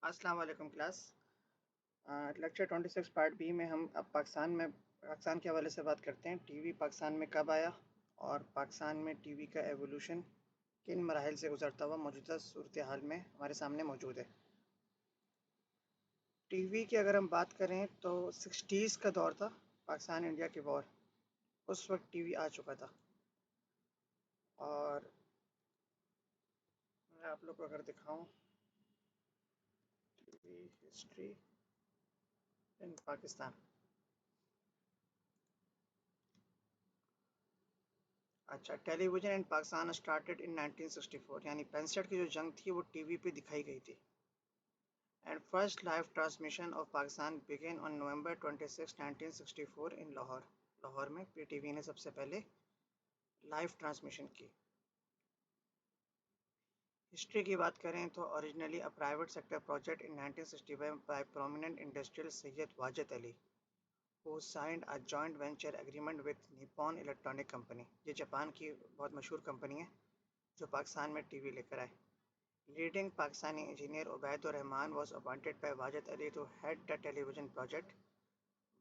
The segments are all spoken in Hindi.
अस्सलाम वालेकुम क्लास। लेक्चर 26 पार्ट बी में हम अब पाकिस्तान के हवाले से बात करते हैं। टीवी पाकिस्तान में कब आया और पाकिस्तान में टीवी का एवोल्यूशन किन मराहिल से गुजरता हुआ मौजूदा सूरत हाल में हमारे सामने मौजूद है। टीवी की अगर हम बात करें तो 60s का दौर था, पाकिस्तान इंडिया के वॉर, उस वक्त टीवी आ चुका था। और मैं आप लोग को अगर दिखाऊं टीवी हिस्ट्री इन पाकिस्तान। अच्छा, television in Pakistan started in 1964, यानी 65 की जो जंग थी वो टीवी पे दिखाई गई थी। And first live transmission of Pakistan began on November 26, 1964 in Lahore. Lahore में पीटीवी ने सबसे पहले लाइव ट्रांसमिशन की। हिस्ट्री की बात करें तो originally a private sector project in 1965 by prominent industrial Syed Wajid Ali, who signed a joint venture agreement with Nippon Electronic Company। ये जापान की बहुत मशहूर कंपनी है जो पाकिस्तान में टीवी लेकर आए। Leading Pakistani engineer Ubaidur Rahman was appointed by Wajid Ali to head the television project.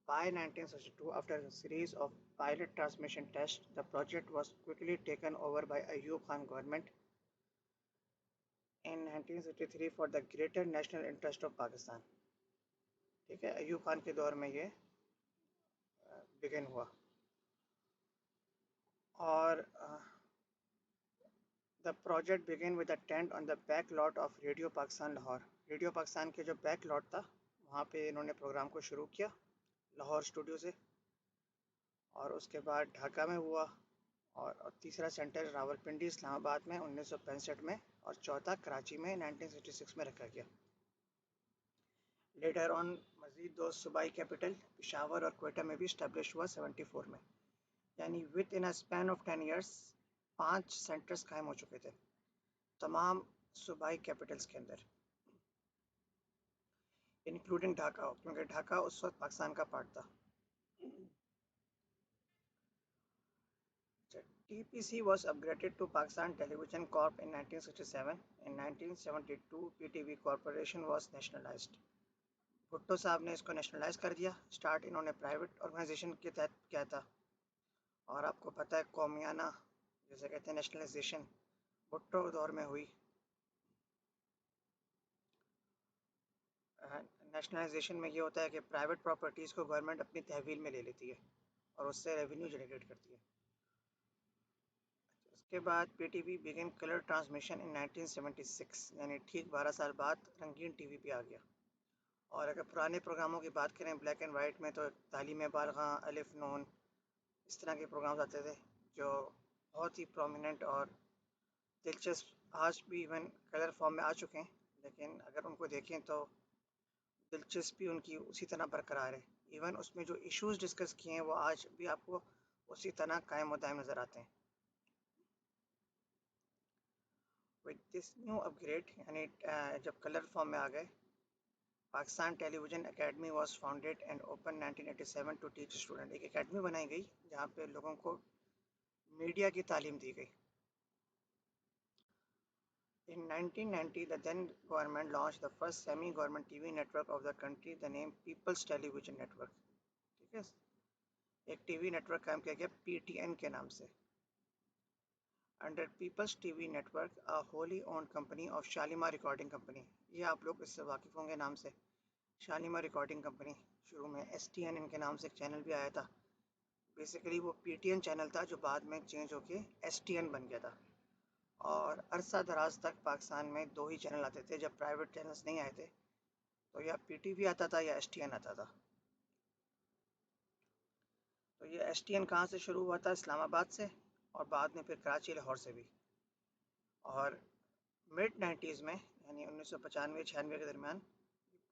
By 1962, after a series of pilot transmission tests, the project was quickly taken over by Ayub Khan government in 1963 for the greater national interest of Pakistan। ठीक है, अयूब खान के दौर में ये बिगिन हुआ। और the project begin with a tent on the back lot of radio Pakistan Lahore. Radio Pakistan के जो बैक लॉट था वहाँ पे इन्होंने प्रोग्राम को शुरू किया लाहौर स्टूडियो से। और उसके बाद ढाका में हुआ और तीसरा सेंटर रावलपिंडी इस्लामाबाद में 1965 में और चौथा कराची में 1966 में रखा गया। लेटर ऑन मज़ीद दो सूबाई कैपिटल पेशावर और क्वेटा में भी इस्टेब्लिश हुआ 74 में, यानी with in a span of 10 years 5 centres कायम हो चुके थे तमाम सूबाई कैपिटल्स के अंदर, इंक्लूडिंग ढाका, क्योंकि ढाका उस वक्त पाकिस्तान का पार्ट था। TPC was upgraded to Pakistan Television Corp in 1967. In 1972, PTV Corporation was nationalized। Bhutto साहब ने इसको नेशनलाइज कर दिया। स्टार्ट इन्होंने प्राइवेट ऑर्गेनाइजेशन के तहत किया था। और आपको पता है कौमियाना जैसे कहते हैं नेशनलाइजेशन भुट्टो दौर में हुई। नेशनलाइजेशन में ये होता है कि प्राइवेट प्रॉपर्टीज़ को गवर्नमेंट अपनी तहवील में ले लेती है और उससे रेवेन्यू जनरेट करती है। उसके बाद PTV begin colour transmission in 1976, यानी ठीक 12 साल बाद रंगीन टीवी पे आ गया। और अगर पुराने प्रोग्रामों की बात करें ब्लैक एंड वाइट में तो तालीम बालगा, अलिफ नून, इस तरह के प्रोग्राम्स आते थे जो बहुत ही प्रोमिनेंट और दिलचस्प आज भी इवन कलर फॉर्म में आ चुके हैं, लेकिन अगर उनको देखें तो दिलचस्पी उनकी उसी तरह बरकरार है। इवन उसमें जो इश्यूज डिस्कस किए हैं वो आज भी आपको उसी तरह कायम और दायम नज़र आते हैं। विद दिस न्यू अपग्रेड, यानी जब कलर फॉर्म में आ गए, Pakistan television academy was founded and open 1987 to teach student. एक एकेडमी बनाई गई जहाँ पे लोगों को मीडिया की तालीम दी गई। In 1990, the then government launched the first semi-government TV network of the country, the name People's Television Network। ठीक है, एक टीवी नेटवर्क कायम किया गया PTN के नाम से। Under peoples TV network a wholly owned company of Shalimar recording company. ये आप लोग इससे वाकिफ़ होंगे नाम से, शालीमार रिकॉर्डिंग कंपनी। शुरू में STN इनके नाम से एक चैनल भी आया था। बेसिकली वो PTN चैनल था जो बाद में चेंज होके STN बन गया था। और अरसा दराज तक पाकिस्तान में दो ही चैनल आते थे। जब प्राइवेट चैनल्स नहीं आए थे तो या PTV आता था या STN आता था। तो ये STN कहाँ से शुरू हुआ था? इस्लामाबाद से, और बाद में फिर कराची, लाहौर से भी। और मिड 90s में, यानी 1995-96 के दरमियान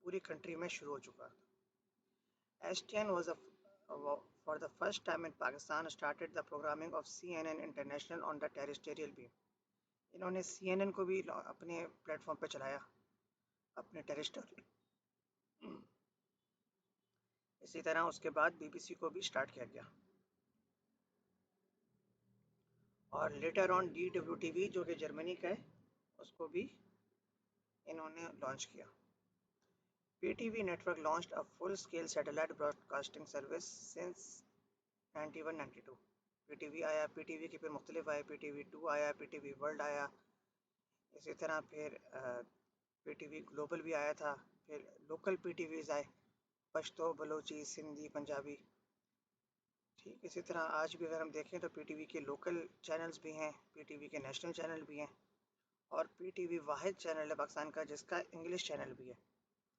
पूरी कंट्री में शुरू हो चुका था। STN was for the first time in Pakistan started the programming of CNN International on the terrestrial beam। इन्होंने CNN को भी अपने प्लेटफॉर्म पे चलाया, अपने टेरेस्ट्रियल। इसी तरह उसके बाद BBC को भी स्टार्ट किया गया। और लेटर ऑन DWTV जो कि जर्मनी का है, उसको भी इन्होंने लॉन्च किया। PTV network launched a full-scale satellite broadcasting service since 91-92। PTV आया, PTV के फिर मुख्तलिफ आए, PTV 2 आया, PTV वर्ल्ड आया, इसी तरह फिर PTV ग्लोबल भी आया था, फिर लोकल PTVs आए, पश्तो, बलोची, सिंधी, पंजाबी। ठीक इसी तरह आज भी अगर हम देखें तो PTV के लोकल चैनल्स भी हैं, PTV के नेशनल चैनल भी हैं, और PTV वाहिद चैनल है पाकिस्तान का जिसका इंग्लिश चैनल भी है।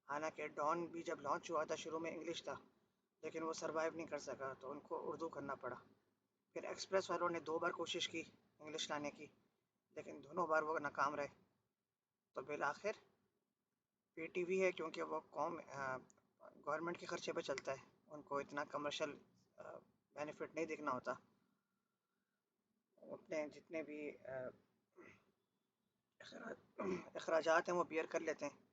हालांकि डॉन भी जब लॉन्च हुआ था शुरू में इंग्लिश था, लेकिन वो सरवाइव नहीं कर सका तो उनको उर्दू करना पड़ा। फिर एक्सप्रेस वालों ने 2 बार कोशिश की इंग्लिश लाने की, लेकिन दोनों बार वो नाकाम रहे। तो बिल आखिर PTV है, क्योंकि वो कौम गवर्नमेंट के खर्चे पे चलता है, उनको इतना कमर्शियल बेनिफिट नहीं देखना होता, अपने जितने भी अखराजात हैं वो बियर कर लेते हैं।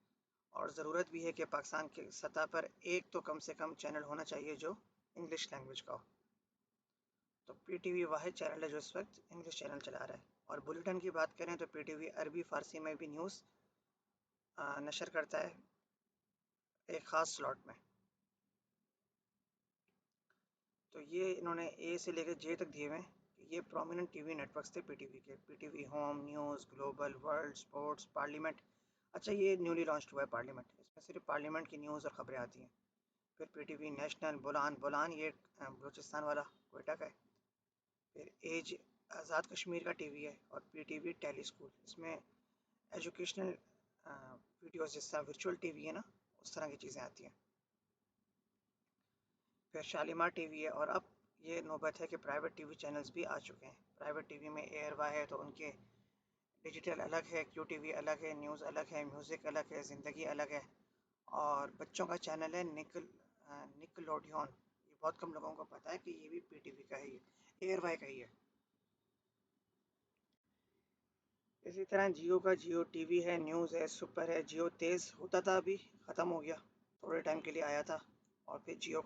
और ज़रूरत भी है कि पाकिस्तान की सतह पर एक तो कम से कम चैनल होना चाहिए जो इंग्लिश लैंग्वेज का हो। तो PTV वाहिद चैनल है जो इस वक्त इंग्लिश चैनल चला रहा है। और बुलेटिन की बात करें तो PTV अरबी फ़ारसी में भी न्यूज़ नशर करता है एक ख़ास स्लॉट में। तो ये इन्होंने A से लेकर J तक दिए हुए हैं। ये प्रोमिनेंट TV नेटवर्क्स थे PTV के, PTV home, news, global, world, sports, parliament. अच्छा, ये न्यूली लॉन्च हुआ है पार्लियामेंट, इसमें सिर्फ पार्लियामेंट की न्यूज़ और ख़बरें आती हैं। फिर PTV नेशनल, बुलान, बुलान ये बलूचिस्तान वाला कोयटा का है। फिर एज आज़ाद कश्मीर का टीवी है। और PTV टेली स्कूल, इसमें एजुकेशनल वीडियोस जिस तरह वर्चुअल टीवी है ना, उस तरह की चीज़ें आती हैं। फिर शालीमार टीवी है। और अब ये नौबत है कि प्राइवेट टीवी चैनल्स भी आ चुके हैं। प्राइवेट टीवी में एयरवा है तो उनके डिजिटल अलग है, QTV अलग है, न्यूज़ अलग है, म्यूज़िक अलग है, ज़िंदगी अलग है। और बच्चों का चैनल है निकलोडियन। ये बहुत कम लोगों को पता है कि ये भी PTV का ही है, एयरवाई का ही है। इसी तरह जियो का जियो टीवी है, न्यूज़ है, सुपर है। जियो तेज़ होता था, अभी ख़त्म हो गया, थोड़े टाइम के लिए आया था। और फिर जियो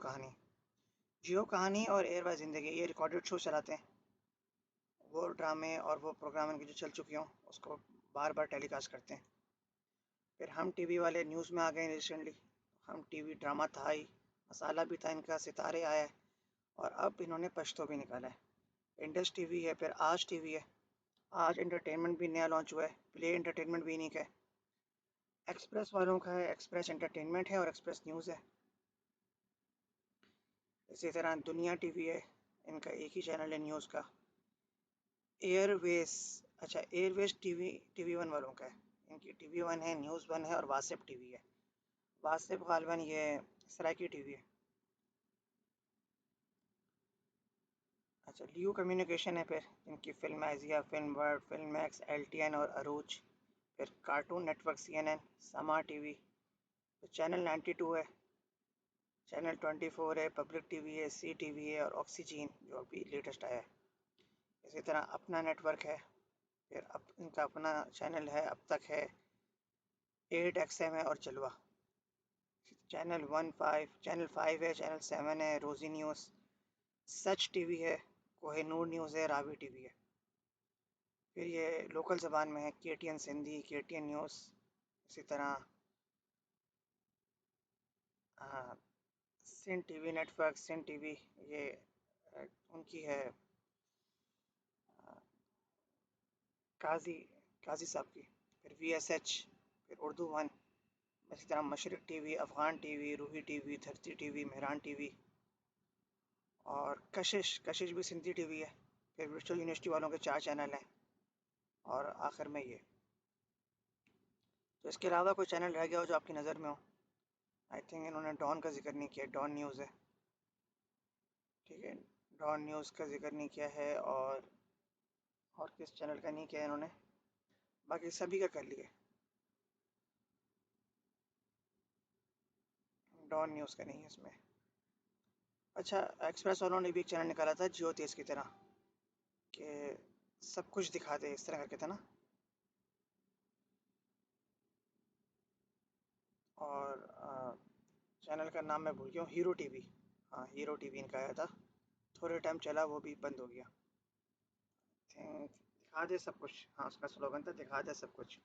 कहानी और एयरवाई ज़िंदगी ये रिकॉर्डेड शो चलाते हैं। वो ड्रामे और वो प्रोग्राम इनके जो चल चुके हों उसको बार बार टेलीकास्ट करते हैं। फिर हम टीवी वाले न्यूज़ में आ गए रिसेंटली। हम टीवी ड्रामा था ही, मसाला भी था इनका, सितारे आया है, और अब इन्होंने पश्तो भी निकाला है। इंडस टीवी है, फिर आज टीवी है। आज एंटरटेनमेंट भी नया लॉन्च हुआ है, प्ले एंटरटेनमेंट भी इन्हीं का है। एक्सप्रेस वालों का है, एक्सप्रेस एंटरटेनमेंट है और एक्सप्रेस न्यूज़ है। इसी तरह दुनिया टीवी है, इनका एक ही चैनल है न्यूज़ का। एयरवेज, अच्छा एयरवेज TV1 वालों का है, इनकी TV1 है, न्यूज़ 1 है और वासिफ टीवी है। वासिफ गालबन ये सराइकी टीवी है। अच्छा, लियो कम्युनिकेशन है, फिर इनकी film आइजिया, film world, film max, LTN और अरूज। फिर कार्टून नेटवर्क CNN, समा टीवी, फिर चैनल 92 है, चैनल 24 है, पब्लिक टीवी है, सी टीवी है और ऑक्सीजन जो अभी लेटेस्ट आया है। इसी तरह अपना नेटवर्क है, फिर इनका अपना चैनल है, अब तक है, 8XM है और जलवा। चैनल 5 है, चैनल 7 है, रोजी न्यूज़, सच टीवी है, कोहिनूर न्यूज़ है, रावी टीवी है। फिर ये लोकल ज़बान में है, KTN सिंधी, KTN न्यूज़। इसी तरह Sindh TV network, Sindh TV ये उनकी है, काजी काजी साहब की। फिर VSH, फिर उर्दू 1। इसी तरह Mashriq TV, Afghan TV, Roohi TV, Dharti TV, Mehran TV और कशिश भी सिंधी टीवी है। फिर वर्चुअल यूनिवर्सिटी वालों के 4 चैनल हैं। और आखिर में ये, तो इसके अलावा कोई चैनल रह गया हो जो आपकी नज़र में हो? आई थिंक इन्होंने डॉन का जिक्र नहीं किया, डॉन न्यूज़ है, ठीक है, डॉन न्यूज़ का जिक्र नहीं किया है। और किस चैनल का नहीं किया इन्होंने, बाकी सभी का कर लिया, डॉन न्यूज़ का नहीं है इसमें। अच्छा, एक्सप्रेस वालों ने भी एक चैनल निकाला था जियो तेज़ की तरह, कि सब कुछ दिखा दे, इस तरह करके था ना। और चैनल का नाम मैं भूल गया हूँ, हीरो टीवी। हाँ, हीरो टीवी इनका आया था, थोड़े टाइम चला, वो भी बंद हो गया। थिंक दिखा दे सब कुछ, हाँ उसका स्लोगन था, दिखा दे सब कुछ।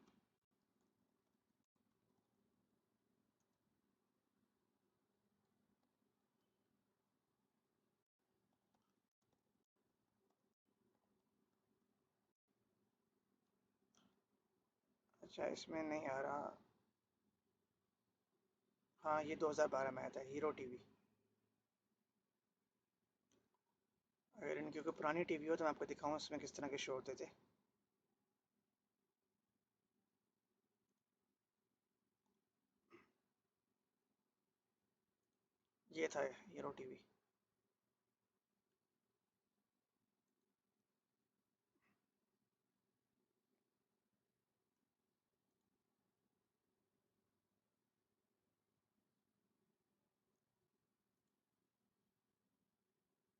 अच्छा इसमें नहीं आ रहा। हाँ ये 2012 में आया था, हीरो टीवी। अगर इनकी कोई पुरानी टीवी हो तो मैं आपको दिखाऊँ इसमें किस तरह के शो होते थे। ये था हीरो टीवी।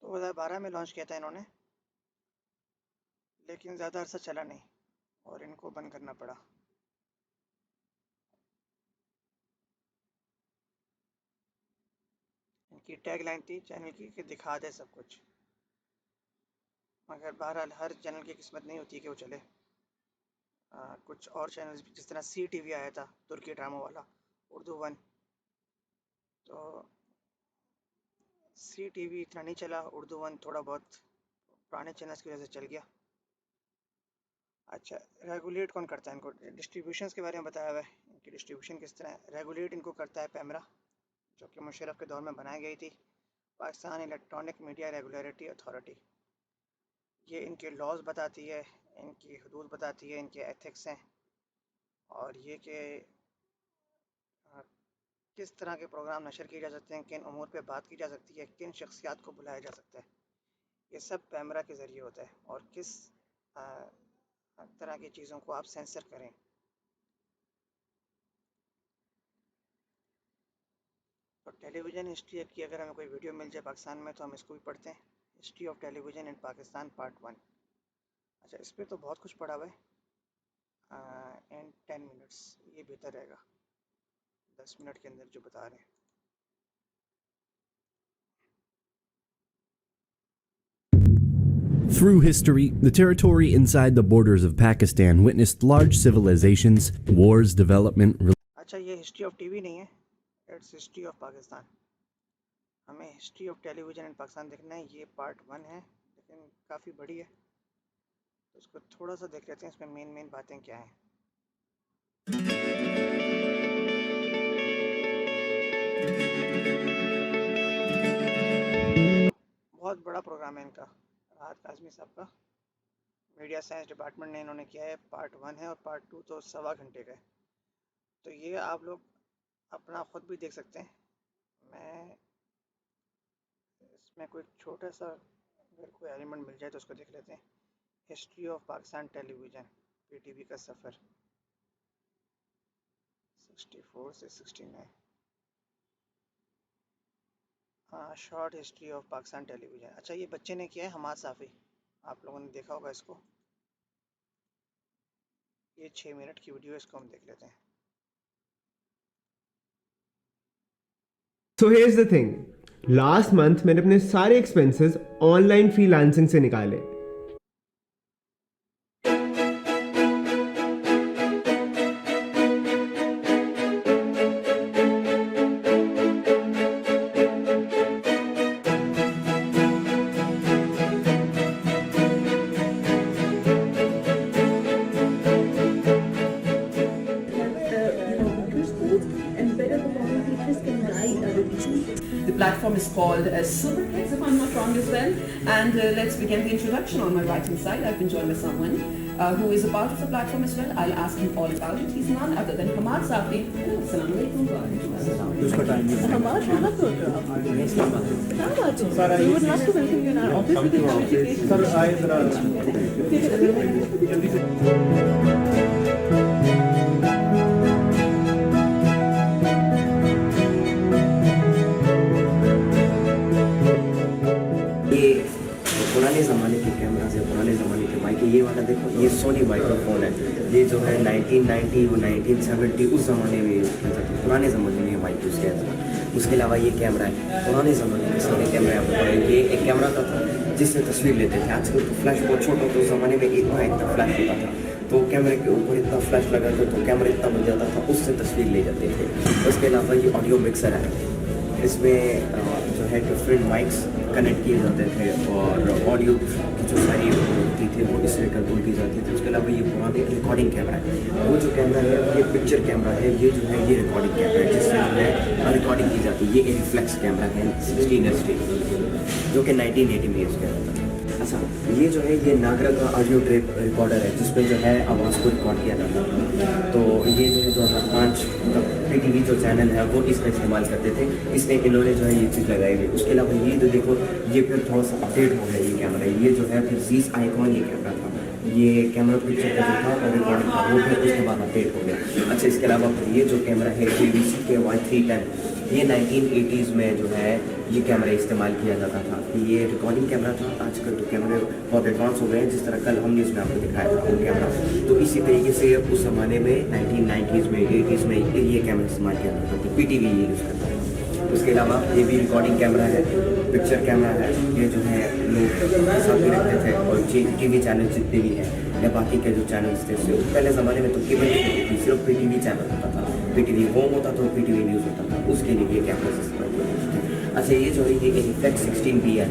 तो 2012 में लॉन्च किया था इन्होंने, लेकिन ज़्यादा अरसा चला नहीं और इनको बंद करना पड़ा। इनकी टैग लाइन थी चैनल की कि दिखा दे सब कुछ, मगर बहरहाल हर चैनल की किस्मत नहीं होती कि वो चले। कुछ और चैनल्स भी, जिस तरह सी टीवी आया था तुर्की ड्रामा वाला, उर्दू वन, तो सी टीवी इतना नहीं चला, उर्दू वन थोड़ा बहुत पुराने चैनल्स की वजह से चल गया। अच्छा, रेगुलेट कौन करता है इनको? डिस्ट्रीब्यूशन के बारे में बताया हुआ है, इनकी डिस्ट्रीब्यूशन किस तरह है। रेगुलेट इनको करता है पैमरा, जो कि मुशर्रफ के दौर में बनाई गई थी, Pakistan electronic media regulatory authority. ये इनके लॉज बताती है, इनकी हदूद बताती है, इनके एथिक्स हैं, और ये कि किस तरह के प्रोग्राम नशर किए जा सकते हैं, किन उमूर पे बात की जा सकती है, किन शख्सियात को बुलाया जा सकता है, ये सब पैमरा के ज़रिए होता है। और किस तरह की चीज़ों को आप सेंसर करें। तो टेलीविज़न हिस्ट्री की अगर हमें कोई वीडियो मिल जाए पाकिस्तान में तो हम इसको भी पढ़ते हैं। History of television in Pakistan part 1। अच्छा इस पर तो बहुत कुछ पढ़ा हुआ है। इन 10 मिनट्स ये बेहतर रहेगा, 10 मिनट के अंदर जो बता रहे हैं। Through history, the territory inside the borders of Pakistan witnessed large civilizations, wars, development. अच्छा ये हिस्ट्री ऑफ टीवी नहीं है, इट्स हिस्ट्री ऑफ पाकिस्तान। हमें history of television in Pakistan देखना है, ये पार्ट 1 है, लेकिन काफ़ी बड़ी है, तो उसको थोड़ा सा देख लेते हैं, इसमें मेन बातें क्या हैं। बहुत बड़ा प्रोग्राम है इनका, राहत काज़मी साहब का, मीडिया साइंस डिपार्टमेंट ने इन्होंने किया है। पार्ट 1 है और पार्ट 2 तो 1.25 घंटे का है, तो ये आप लोग अपना ख़ुद भी देख सकते हैं। मैं इसमें कोई छोटा सा अगर कोई एलिमेंट मिल जाए तो उसको देख लेते हैं। History of Pakistan television, PTV का सफ़र 64 से 69। हाँ, short history of Pakistan television. अच्छा ये बच्चे ने किया है, हमाद साफ़ी, आप लोगों ने देखा होगा इसको। ये 6 मिनट की वीडियो, इसको हम देख लेते हैं। So here's the thing, last month मैंने अपने सारे एक्सपेंसेस ऑनलाइन फ्रीलांसिंग से निकाले। The platform is called Silver Kids, if I'm not wrong as well. And let's begin the introduction. On my right hand side, I've been joined by someone who is a part of the platform as well. I'll ask him all about it. He's none other than Hamad Safi. Assalamualaikum. Hamad, Sir, we would love to welcome you in our office with education. पुराने ज़माने के कैमराज है, पुराने ज़माने के माइक। ये वाला देखो, ये सोनी माइक्रोफोन है, ये जो है 1990 वो 1970 उस ज़माने में यूज़ किया जाता था, पुराने ज़माने में ये माइक यूज़ किया जाता। उसके अलावा ये कैमरा है, पुराने ज़माने में सारे कैमरे आपको पड़े। ये एक कैमरा का था जिससे तस्वीर लेते थे। आजकल तो फ्लैश बहुत छोटा, तो उस ज़माने में इतना फ्लैश होता था, तो कैमरे के ऊपर इतना फ्लैश लगाते तो कैमरा इतना बन जाता था, उससे तस्वीर ले जाते थे। उसके अलावा ये ऑडियो मिक्सर है, इसमें जो है डिफरेंट माइक्स कनेक्ट किए जाते थे और ऑडियो की जो सारी होती थी वो इससे कंट्रोल की जाती थी। उसके अलावा ये पुराने रिकॉर्डिंग कैमरा है, वो जो कैमरा है ये पिक्चर कैमरा है, ये जो है ये रिकॉर्डिंग कैमरा है जिससे जो है रिकॉर्डिंग की जाती है। ये रिफ्लेक्स कैमरा है 16SD जो कि 1980 में यूज़ किया जाता था। अच्छा, ये जो है ये नागरा का ऑडियो टेप रिकॉर्डर है जिसमें जो है आवाज़ को रिकॉर्ड किया जाता था। तो ये जो है 2005 तक PTV जो चैनल है वो इसका इस्तेमाल करते थे, इसलिए इन्होंने जो है ये चीज़ लगाई हुई। उसके अलावा ये तो देखो ये फिर थोड़ा सा अपडेट हो गया ये कैमरा, ये जो है फिर जीज आइकॉन ये कैमरा था, ये कैमरा पिक्चर का जो था और रिकॉर्डिंग था वो फिर उसके बाद अपडेट हो गया। अच्छा, इसके अलावा फिर ये जो कैमरा है JVC के Y310, ये 1980s में जो है ये कैमरा इस्तेमाल किया जाता था। ये रिकॉर्डिंग कैमरा था, आजकल तो कैमरे बहुत एडवांस हो गए हैं, जिस तरह कल हमने इसमें आपको दिखाया था वो कैमरा। तो इसी तरीके से उस ज़माने में 1990s में 80s में ये कैमरा इस्तेमाल किया जाता था, PTV ये यूज़ करता है। उसके अलावा ये भी रिकॉर्डिंग कैमरा है, पिक्चर कैमरा है, ये जो है लोग साथ में रखते थे। और TV चैनल जितने भी हैं या बाकी के जो चैनल्स थे पहले ज़माने में तो केबल नहीं थी, सिर्फ PTV चैनल होता था, PTV होम होता था, PTV न्यूज़ होता था, उसके लिए ये कैमरा इस्तेमाल किया जाता था। अच्छा, ये जो है ये रिफ्लेक्स 16B है,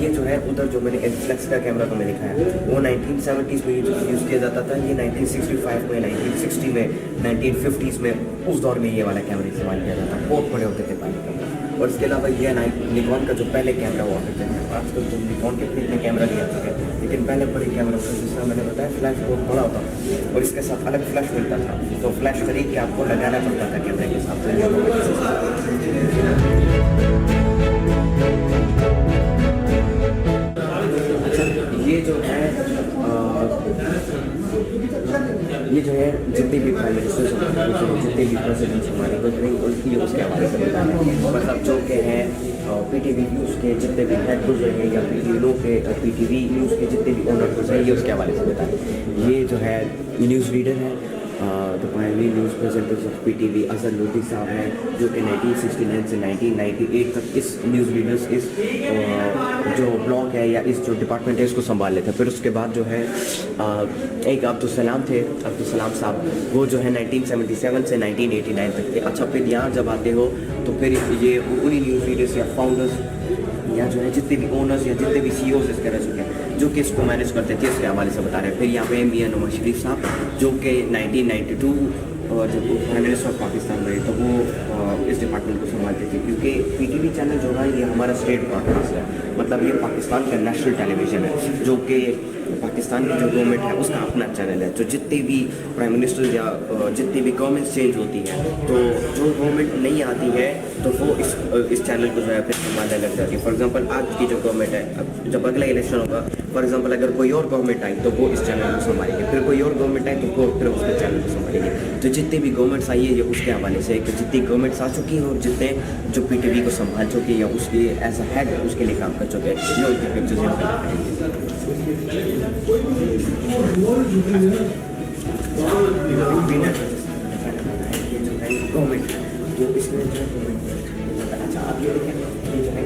ये जो है उधर जो मैंने रिफ्लेक्स का कैमरा तो मैंने दिखाया वो 1970s में यूज़ किया जाता था। ये 1965 में, 1960 में, 1950s में उस दौर में ये वाला कैमरा इस्तेमाल किया जाता था, बहुत बड़े होते थे पहले कैमरा। और इसके अलावा ये निकॉन का जो पहले कैमरा हुआ करते थे, आजकल तो निकॉन के इतने कैमरा नहीं आते हैं, लेकिन पहले बड़े कैमरा होता जिस तरह मैंने बताया फ्लैश बहुत बड़ा होता था और इसके साथ अलग फ्लैश मिलता था, तो फ्लैश खरीद के आपको लगाना पड़ता था कैमरे के साथ। ये जो है ये जो है जितने भी प्राइम मिनिस्टर्स जितने भी प्रेसिडेंट्स हमारे गुजरे उनकी उसके हवाले से बताना, मतलब जो के हैं PTV न्यूज़ के जितने भी हेड गुजरे हैं या PTV न्यूज़ के जितने भी ओनर गुजरे ये उसके हवाले से बताएं। ये जो है न्यूज़ रीडर है, the primary news presenters of PTV Azhar Lodhi साहब हैं जो कि 1969 से 1998 तक इस न्यूज़ रीडर्स इस जो ब्लॉग है या इस जो डिपार्टमेंट है इसको संभाल लेते हैं। फिर उसके बाद जो है एक अब्दुलसलाम थे, अब्दुलसलाम साहब, वो जो है 1977 से 1989 तक थे। अच्छा, फिर यहाँ जब आते हो तो फिर ये उन्हीं न्यूज़ रीडर्स या फाउंडर्स या जो है जितने भी ओनर्स या जितने भी CEOs इसके रह चुके हैं जो कि इसको मैनेज करते थे इसके हवाले से बता रहे हैं। फिर यहाँ पे मियां नवाज शरीफ साहब जो कि 1992 जब वो प्राइम मिनिस्टर ऑफ पाकिस्तान रहे तो वो इस डिपार्टमेंट को संभालते थे, क्योंकि PTV चैनल जो है ये हमारा स्टेट ब्रॉडकास्ट है, मतलब ये पाकिस्तान का नेशनल टेलीविज़न है जो कि पाकिस्तान की जो गवर्नमेंट है उसका अपना चैनल है। जो जितने भी प्राइम मिनिस्टर या जितनी भी गवर्नमेंट चेंज होती है तो जो गवर्नमेंट नहीं आती है तो वो इस चैनल को जो है फिर संभालने लग जाती है। फॉर एग्जांपल आज की जो गवर्नमेंट है, अब जब अगला इलेक्शन होगा फॉर एग्जांपल अगर कोई और गवर्नमेंट आई तो वो इस चैनल को संभालेंगे, फिर कोई और गवर्नमेंट आई तो वो फिर उसके चैनल को संभालेंगे। तो जितनी भी गवर्नमेंट्स आई है ये उसके हवाले से, कि जितनी गवर्नमेंट्स आ चुकी हैं और जितने जो PTV को संभाल चुके हैं या उसके एज अ हेड उसके लिए काम कर चुके हैं ये उनकी पिक्चर्स यहाँ पर गवर्नमेंट जो इसमें अच्छा आप ये देखें ये जो है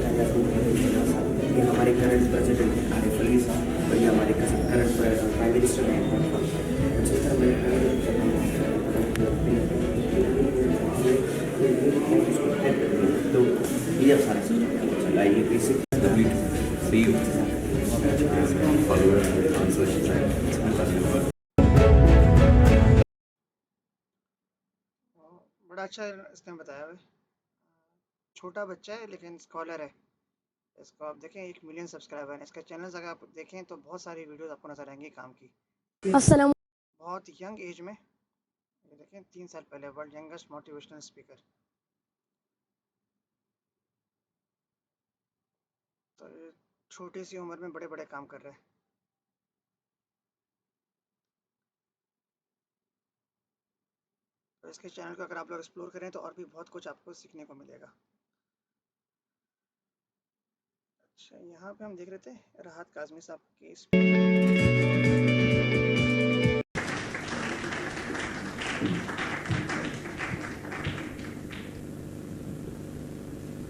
ये हमारे करंट प्रेसिडेंट हैं आरिफ अली साहब और ये हमारे करंट प्राइम मिनिस्टर हैं। जिस तरह तो ये अब सारा सिस्टम चला ये बेसिक बड़ा अच्छा इसने बताया भाई। छोटा बच्चा है लेकिन स्कॉलर है। इसको आप देखें 1 मिलियन सब्सक्राइबर हैं। इसका चैनल अगर आप देखें तो बहुत सारी वीडियोस आपको नजर आएंगी काम की। अस्सलाम बहुत यंग एज में, ये देखें 3 साल पहले वर्ल्ड यंगेस्ट मोटिवेशनल स्पीकर। तो छोटी सी उम्र में बड़े बड़े काम कर रहे हैं। तो इसके चैनल को अगर आप लोग एक्सप्लोर करें तो और भी बहुत कुछ आपको सीखने को मिलेगा। अच्छा, यहाँ पे हम देख रहे थे राहत काज़मी साहब की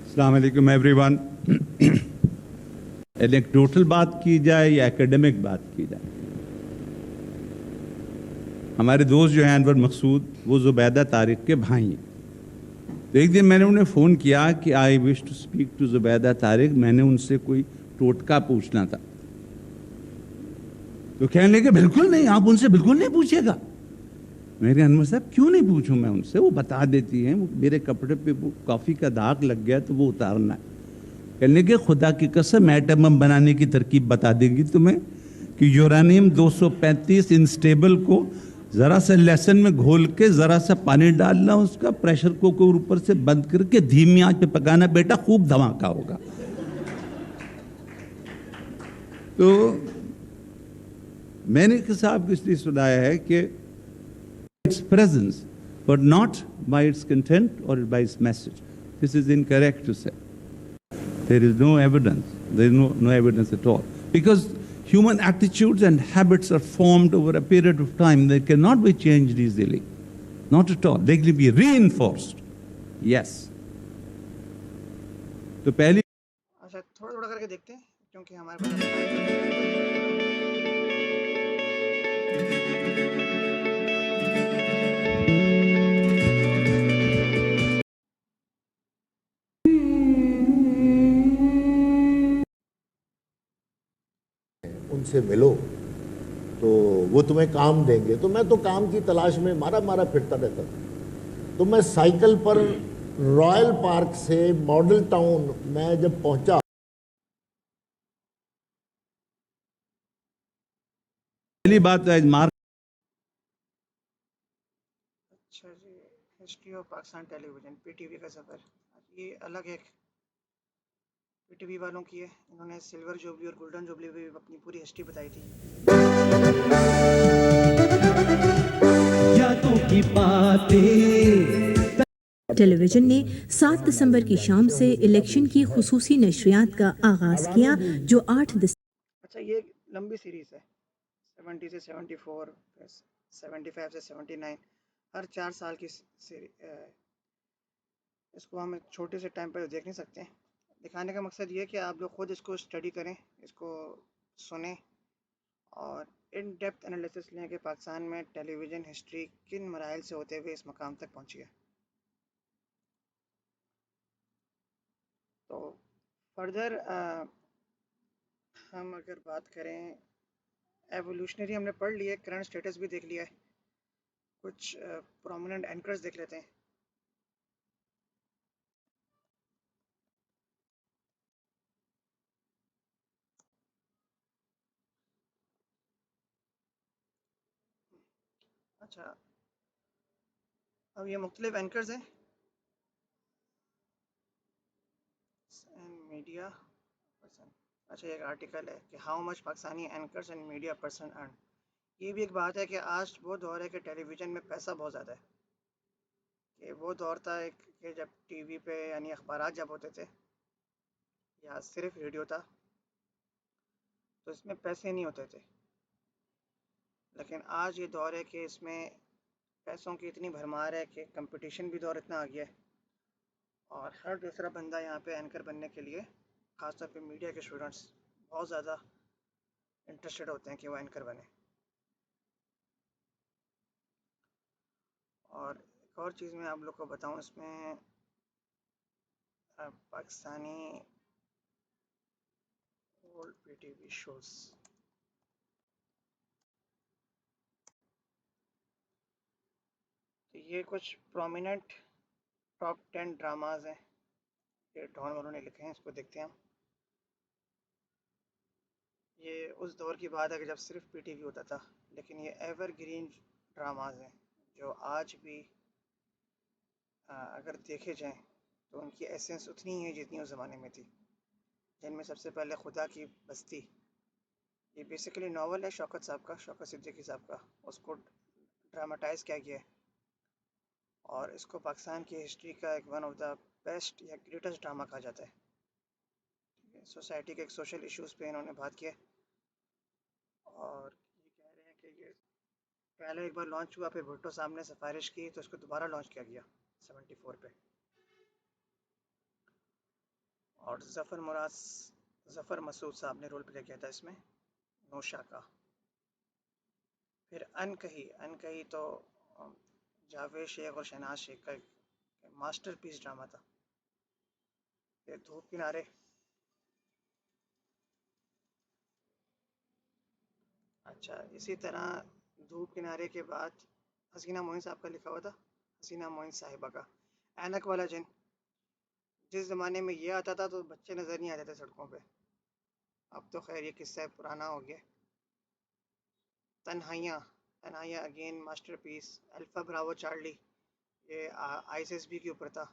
अस्सलाम वालेकुम एवरीवन। एनेक्डोटल बात की जाए या एकेडमिक बात की जाए, हमारे दोस्त जो हैं अनवर मकसूद वो ज़ुबैदा तारिक के भाई हैं। तो एक दिन मैंने उन्हें फ़ोन किया कि I wish to speak to Zubaida Tariq, मैंने उनसे कोई टोटका पूछना था। तो कहने लगे बिल्कुल नहीं, आप उनसे बिल्कुल नहीं पूछिएगा। मेरे अनवर साहब क्यों नहीं पूछूं मैं उनसे, वो बता देती हैं, वो मेरे कपड़े पे वो कॉफ़ी का दाग लग गया तो वो उतारना है। कहने लगे खुदा की कसम एटम बम बनाने की तरकीब बता देंगी तुम्हें कि यूरेनियम 235 इंस्टेबल को जरा सा लहसुन में घोल के जरा सा पानी डालना, उसका प्रेशर कुकर ऊपर से बंद करके धीमी आंच पे पकाना, बेटा खूब धमाका होगा। तो मैंने साहब को इसलिए सुनाया है कि its presence but not by its content or by its message. This is incorrect to say. There is no evidence. There is no evidence at all. Because human attitudes and habits are formed over a period of time. They cannot be changed easily. Not at all. They can be reinforced. Yes. तो पहली अच्छा थोड़ा थोड़ा करके देखते हैं क्योंकि हमारे पास अभी time उनसे मिलो तो वो तुम्हें काम देंगे। तो मैं तो काम की तलाश में मारा मारा फिरता रहता था। तो मैं साइकिल पर रॉयल पार्क से मॉडल टाउन में जब पहुंचा, पहली बात है मार्क अच्छा जी, history of Pakistan television PTV का सफ़र, ये अलग है। पीटीवी वालों की है, इन्होंने सिल्वर जुबली और गोल्डन जुबली भी अपनी पूरी हिस्ट्री बताई थी। टेलीविजन ने 7 दिसंबर की शाम से इलेक्शन की खुसूसी नशरियात का आगाज किया जो 8 दिसंबर। अच्छा ये लंबी सीरीज़ है, 70 से 74, 75 से 79, हर 4 साल की इसको हम छोटे से टाइम पर देख नहीं सकते हैं। दिखाने का मकसद ये है कि आप लोग खुद इसको स्टडी करें, इसको सुने और इन डेप्थ एनालिसिस लें कि पाकिस्तान में टेलीविज़न हिस्ट्री किन मराइल से होते हुए इस मकाम तक पहुंची है। तो फर्दर हम अगर बात करें, एवोल्यूशनरी हमने पढ़ लिया है, करंट स्टेटस भी देख लिया है, कुछ प्रोमिनेंट एंकर्स देख लेते हैं। अच्छा अब ये मुख्तलिफ एंकर्स हैं एंड मीडिया पर्सन। अच्छा एक आर्टिकल है कि how much Pakistani anchors and media person earn. ये भी एक बात है कि आज वो दौर है कि टेलीविज़न में पैसा बहुत ज़्यादा है। कि वो दौर था एक कि जब टीवी पे यानी अखबारात जब होते थे या सिर्फ रेडियो था तो इसमें पैसे नहीं होते थे, लेकिन आज ये दौर है कि इसमें पैसों की इतनी भरमार है कि कंपटीशन भी दौर इतना आ गया है और हर दूसरा बंदा यहाँ पे एंकर बनने के लिए, ख़ासतौर पे मीडिया के स्टूडेंट्स बहुत ज़्यादा इंटरेस्टेड होते हैं कि वो एंकर बने। और एक और चीज़ मैं आप लोग को बताऊँ, इसमें पाकिस्तानी ओल्ड पीटीवी शोज़, तो ये कुछ प्रोमिनेंट टॉप 10 ड्रामाज हैं, ये डॉन वालों ने लिखे हैं, इसको देखते हैं हम। ये उस दौर की बात है कि जब सिर्फ पीटीवी होता था, लेकिन ये एवरग्रीन ड्रामाज हैं जो आज भी अगर देखे जाएं तो उनकी एसेंस उतनी ही है जितनी उस ज़माने में थी। जिनमें सबसे पहले खुदा की बस्ती, ये बेसिकली नावल है शौकत साहब का, शौकत सिद्दीकी साहब का, उसको ड्रामाटाइज किया गया है और इसको पाकिस्तान की हिस्ट्री का एक वन ऑफ द बेस्ट या ग्रेटेस्ट ड्रामा कहा जाता है। सोसाइटी के एक सोशल इश्यूज़ पे इन्होंने बात किया और ये कह रहे हैं कि ये पहले एक बार लॉन्च हुआ, फिर भुट्टो साहब ने सिफारिश की तो इसको दोबारा लॉन्च किया गया 74 पे। और ज़फ़र मसूद साहब ने रोल प्ले किया था इसमें, नौशा का। फिर अनकही तो जावेद शेख और शहनाज शेख का मास्टरपीस ड्रामा था। फिर धूप किनारे, अच्छा इसी तरह धूप किनारे के बाद हसीना मोइन साहब का लिखा हुआ था, हसीना मोइन साहिबा का ऐनक वाला जिन। जिस ज़माने में ये आता था तो बच्चे नज़र नहीं आते थे सड़कों पे, अब तो खैर ये किस्सा पुराना हो गया। Tanhaiyan, Tanhaiyan again masterpiece. Alpha bravo charlie, ये आईएसएसबी के ऊपर था,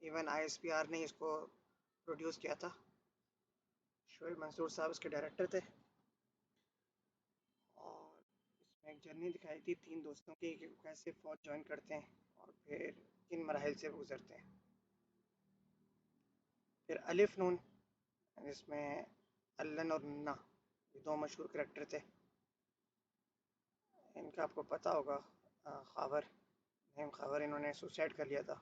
इवन आईएसपीआर ने इसको प्रोड्यूस किया था। शोएब मंसूर साहब इसके डायरेक्टर थे। और इसमें एक जर्नी दिखाई थी 3 दोस्तों की कि कैसे फ़ौज ज्वाइन करते हैं और फिर किन मराहिल से गुजरते हैं। फिर अलिफ नून, जिसमें अल्लन और नन्ना ये 2 मशहूर करैक्टर थे। इनका आपको पता होगा, खावर, नईम खावर, इन्होंने सुसाइड कर लिया था।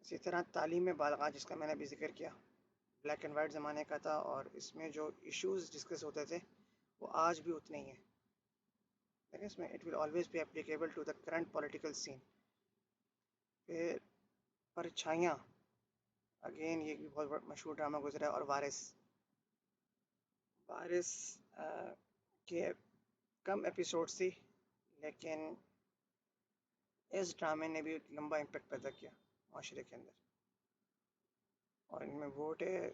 इसी तरह तालीम बालगा, जिसका मैंने अभी जिक्र किया, ब्लैक एंड वाइट ज़माने का था और इसमें जो इश्यूज़ डिस्कस होते थे वो आज भी उतने ही हैं, लेकिन इसमें it will always be applicable to the current political scene. Parchhaiyan परछाइयाँ, अगेन ये भी बहुत मशहूर ड्रामा गुजरा है। और वारिस, वारिस के कम एपिसोड थी, लेकिन इस ड्रामे ने भी एक लंबा इम्पेक्ट पैदा किया माशरे के अंदर। और इनमें वोट है,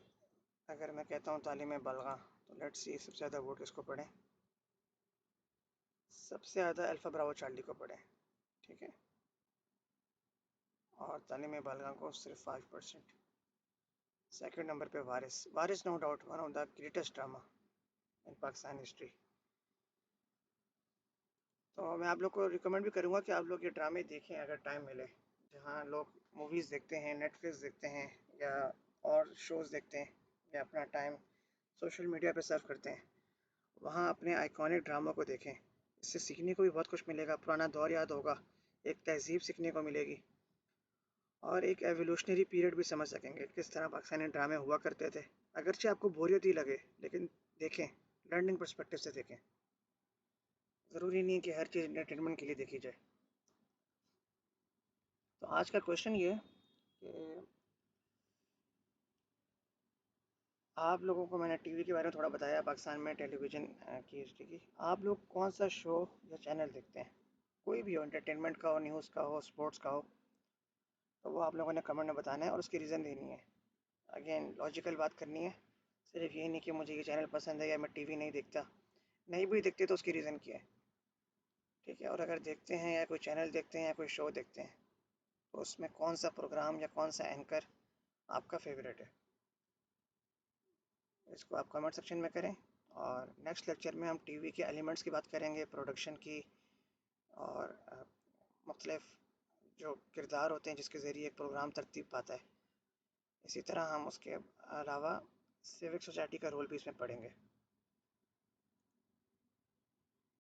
अगर मैं कहता हूँ तालीम बलगा, तो लेट्स सी सबसे ज़्यादा वोट किसको पड़े। सबसे ज़्यादा अल्फ़ा ब्रावो चार्ली को पड़े, ठीक है, और तालीम बलगा को सिर्फ 5%। सेकंड नंबर पे Waris, Waris no doubt one of the greatest drama in Pakistan history. तो मैं आप लोग को रिकमेंड भी करूँगा कि आप लोग ये ड्रामे देखें अगर टाइम मिले। जहाँ लोग मूवीज़ देखते हैं, नेटफ्लिक्स देखते हैं या और शोज़ देखते हैं या अपना टाइम सोशल मीडिया पे सर्व करते हैं, वहाँ अपने आइकॉनिक ड्रामा को देखें। इससे सीखने को भी बहुत कुछ मिलेगा, पुराना दौर याद होगा, एक तहज़ीब सीखने को मिलेगी और एक एवोल्यूशनरी पीरियड भी समझ सकेंगे किस तरह पाकिस्तानी ड्रामे हुआ करते थे। अगरचे आपको बोरियत ही लगे, लेकिन देखें, लर्निंग पर्सपेक्टिव से देखें। ज़रूरी नहीं कि हर चीज़ एंटरटेनमेंट के लिए देखी जाए। तो आज का क्वेश्चन ये है कि आप लोगों को मैंने टीवी के बारे में थोड़ा बताया, पाकिस्तान में टेलीविज़न की हिस्ट्री की। आप लोग कौन सा शो या चैनल देखते हैं, कोई भी हो, एंटरटेनमेंट का हो, न्यूज़ का हो, स्पोर्ट्स का हो, तो वो आप लोगों ने कमेंट में बताना है और उसकी रीज़न देनी है। अगेन लॉजिकल बात करनी है, सिर्फ ये नहीं कि मुझे ये चैनल पसंद है या मैं टीवी नहीं देखता। नहीं भी देखते तो उसकी रीज़न क्या है, ठीक है। और अगर देखते हैं या कोई चैनल देखते हैं या कोई शो देखते हैं, तो उसमें कौन सा प्रोग्राम या कौन सा एंकर आपका फेवरेट है, इसको आप कमेंट सेक्शन में करें। और नेक्स्ट लेक्चर में हम टीवी के एलिमेंट्स की बात करेंगे, प्रोडक्शन की, और मुख्तलिफ जो किरदार होते हैं जिसके ज़रिए एक प्रोग्राम तरतीब पाता है। इसी तरह हम उसके अलावा सिविक सोसाइटी का रोल भी इसमें पढ़ेंगे।